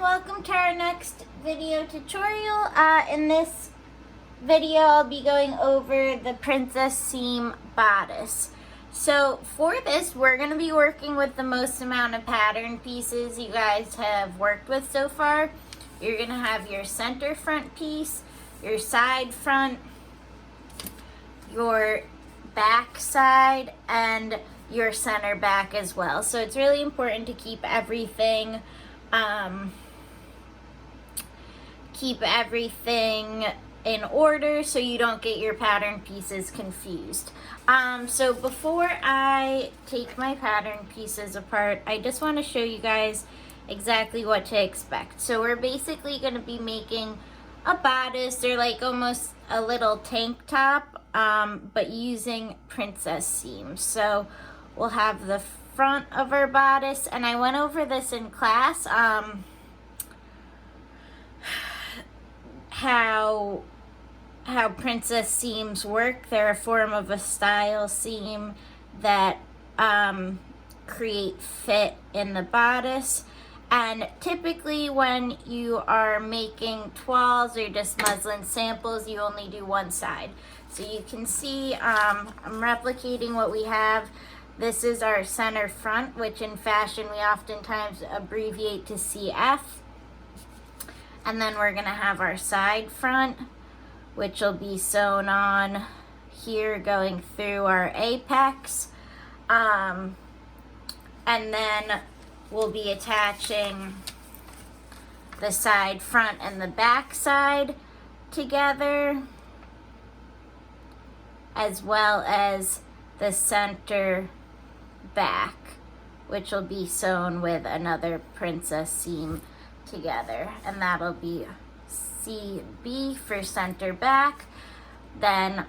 welcome to our next video tutorial. In this video I'll be going over the princess seam bodice. So for this we're going to be working with the most amount of pattern pieces you guys have worked with so far. You're going to have your center front piece, your side front, your back side, and your center back as well. So it's really important to keep everything in order so you don't get your pattern pieces confused. So before I take my pattern pieces apart, I just want to show you guys exactly what to expect. So we're basically going to be making a bodice. They're like almost a little tank top, but using princess seams. So we'll have the front of our bodice, and I went over this in class, how princess seams work. They're a form of a style seam that create fit in the bodice. And typically when you are making toiles or just muslin samples, you only do one side. So you can see I'm replicating what we have. This is our center front, which in fashion we oftentimes abbreviate to CF. And then we're gonna have our side front, which will be sewn on here going through our apex. And then we'll be attaching the side front and the back side together, as well as the center back, which will be sewn with another princess seam together, and that'll be CB for center back. Then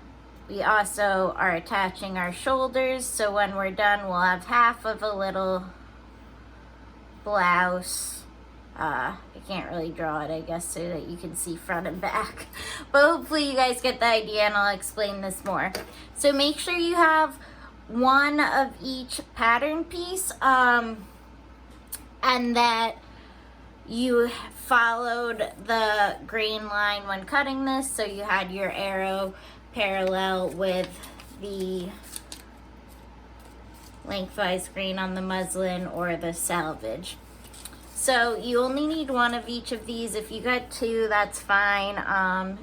we also are attaching our shoulders, so when we're done we'll have half of a little blouse. I can't really draw it, I guess, so that you can see front and back, but hopefully you guys get the idea, and I'll explain this more. So make sure you have one of each pattern piece, and that you followed the grain line when cutting this, so you had your arrow parallel with the lengthwise grain on the muslin or the selvage. So you only need one of each of these. If you got two, that's fine,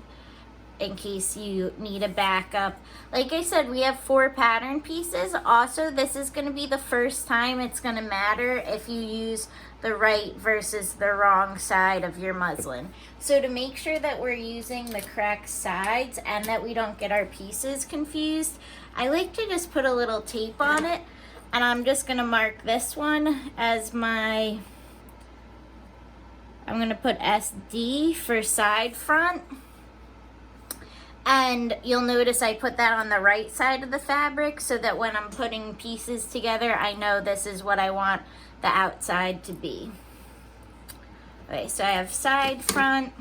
in case you need a backup. Like I said, we have 4 pattern pieces. Also, this is going to be the first time it's going to matter if you use the right versus the wrong side of your muslin. So to make sure that we're using the correct sides and that we don't get our pieces confused, I like to just put a little tape on it, and I'm just going to mark this one as my, I'm going to put SD for side front. And you'll notice I put that on the right side of the fabric so that when I'm putting pieces together, I know this is what I want the outside to be. Okay, so I have side, front.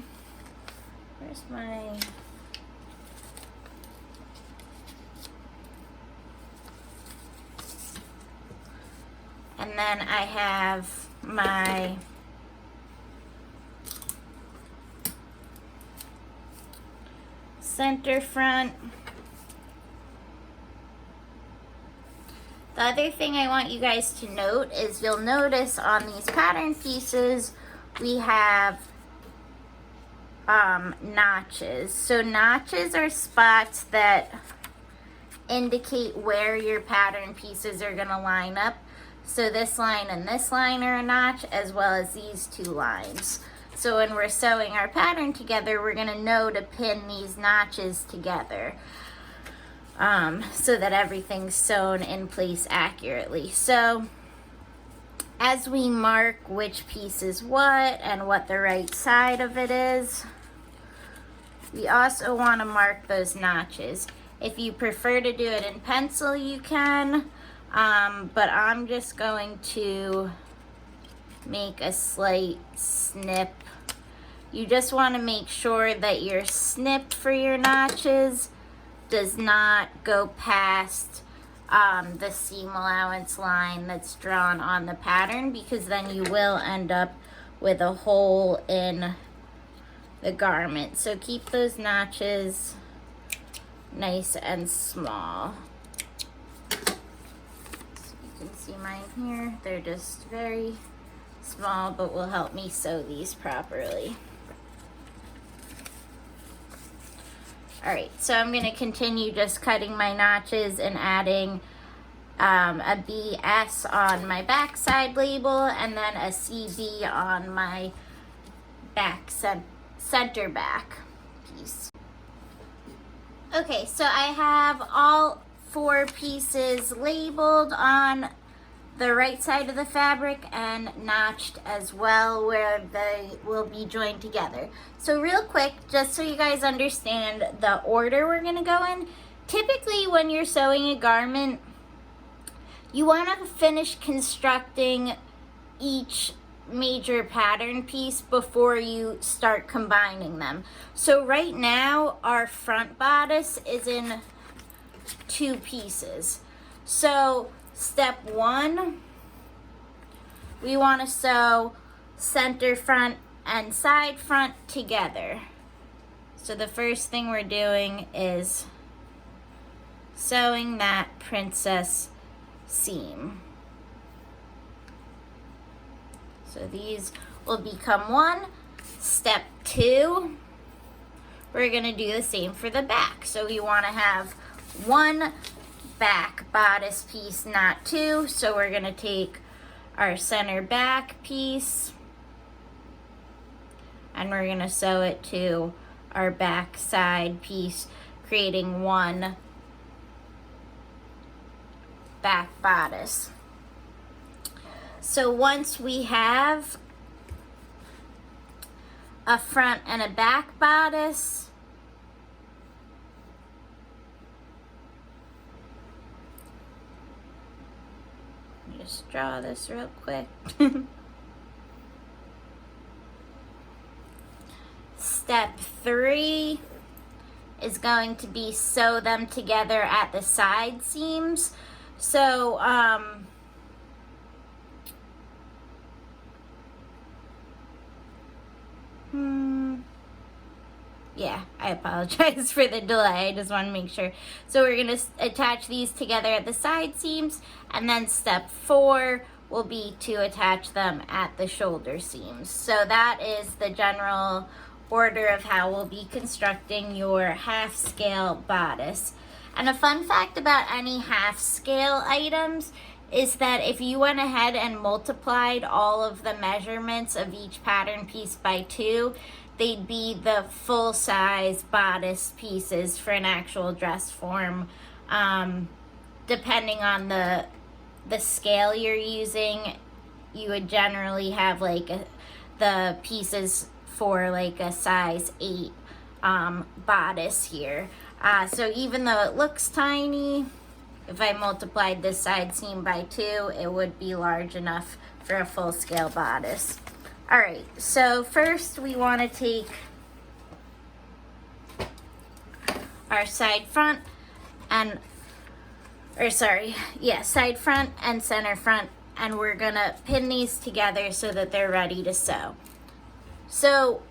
Where's my... And then I have my center front. The other thing I want you guys to note is you'll notice on these pattern pieces we have notches. So notches are spots that indicate where your pattern pieces are going to line up. So this line and this line are a notch, as well as these 2 lines. So when we're sewing our pattern together, we're going to know to pin these notches together, so that everything's sewn in place accurately. So as we mark which piece is what and what the right side of it is, we also want to mark those notches. If you prefer to do it in pencil, you can, but I'm just going to make a slight snip. You just want to make sure that your snip for your notches does not go past the seam allowance line that's drawn on the pattern, because then you will end up with a hole in the garment. So keep those notches nice and small. So you can see mine here. They're just very small, but will help me sew these properly. All right, so I'm going to continue just cutting my notches and adding a BS on my back side label and then a CB on my back center back piece. Okay, so I have all 4 pieces labeled on the right side of the fabric and notched as well where they will be joined together. So real quick, just so you guys understand the order we're going to go in, typically when you're sewing a garment, you want to finish constructing each major pattern piece before you start combining them. So right now our front bodice is in 2 pieces. So step 1, we want to sew center front and side front together. So the first thing we're doing is sewing that princess seam. So these will become 1. Step 2, we're going to do the same for the back. So we want to have 1 back bodice piece, not 2. So we're going to take our center back piece and we're going to sew it to our back side piece, creating 1 back bodice. So once we have a front and a back bodice, just draw this real quick. Step 3 is going to be sew them together at the side seams. So yeah, I apologize for the delay. I just want to make sure. So we're going to attach these together at the side seams, and then step 4 will be to attach them at the shoulder seams. So that is the general order of how we'll be constructing your half scale bodice. And a fun fact about any half scale items is that if you went ahead and multiplied all of the measurements of each pattern piece by 2, they'd be the full size bodice pieces for an actual dress form. Depending on the scale you're using, you would generally have like the pieces for like a size 8 bodice here. So even though it looks tiny, if I multiplied this side seam by 2, it would be large enough for a full scale bodice. All right, so first we want to take our side front and, side front and center front, and we're gonna pin these together so that they're ready to sew. So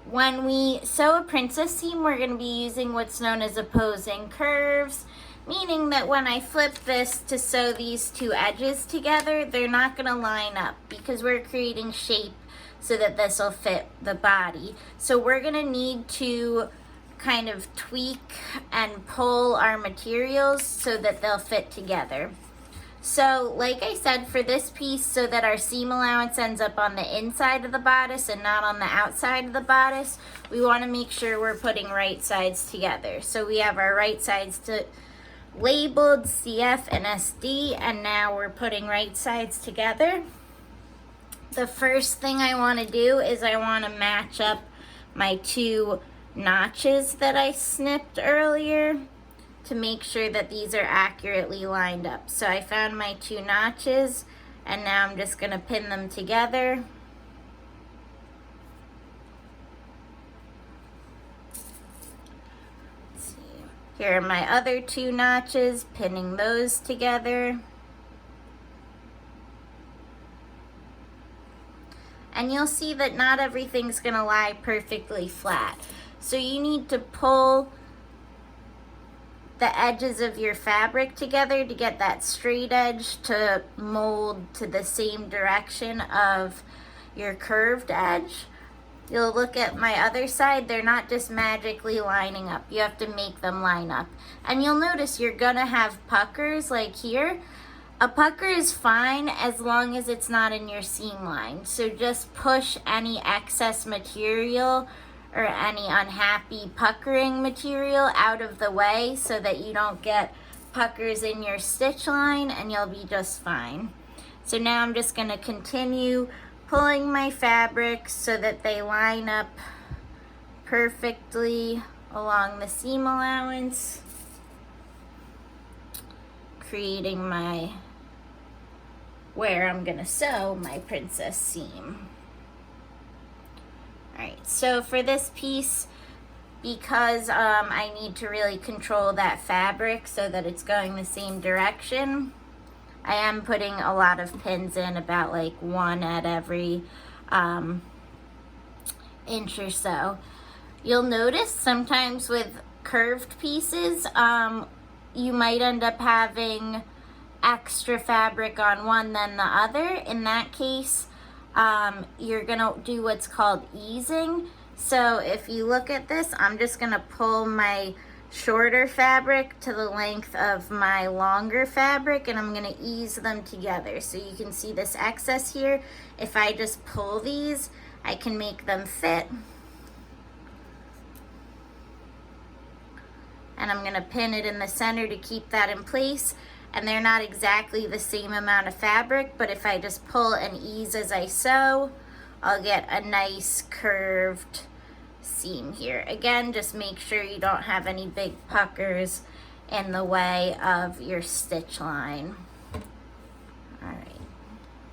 when we sew a princess seam, we're gonna be using what's known as opposing curves, meaning that when I flip this to sew these 2 edges together, they're not gonna line up because we're creating shape so that this will fit the body. So we're gonna need to kind of tweak and pull our materials so that they'll fit together. So like I said, for this piece, so that our seam allowance ends up on the inside of the bodice and not on the outside of the bodice, we want to make sure we're putting right sides together. So we have our right sides labeled CF and SD, and now we're putting right sides together. The first thing I want to do is I want to match up my 2 notches that I snipped earlier to make sure that these are accurately lined up. So I found my 2 notches, and now I'm just going to pin them together. Let's see. Here are my other 2 notches, pinning those together. And you'll see that not everything's gonna lie perfectly flat. So you need to pull the edges of your fabric together to get that straight edge to mold to the same direction of your curved edge. You'll look at my other side, they're not just magically lining up. You have to make them line up. And you'll notice you're gonna have puckers like here. A pucker is fine as long as it's not in your seam line. So just push any excess material or any unhappy puckering material out of the way so that you don't get puckers in your stitch line, and you'll be just fine. So now I'm just gonna continue pulling my fabrics so that they line up perfectly along the seam allowance, creating my where I'm gonna sew my princess seam. Alright, so for this piece, because I need to really control that fabric so that it's going the same direction, I am putting a lot of pins in, about like one at every inch or so. You'll notice sometimes with curved pieces, you might end up having extra fabric on one than the other. In that case, you're gonna do what's called easing. So if you look at this, I'm just gonna pull my shorter fabric to the length of my longer fabric, and I'm gonna ease them together. So you can see this excess here. If I just pull these, I can make them fit. And I'm gonna pin it in the center to keep that in place. And they're not exactly the same amount of fabric, but if I just pull and ease as I sew, I'll get a nice curved seam here. Again, just make sure you don't have any big puckers in the way of your stitch line. All right.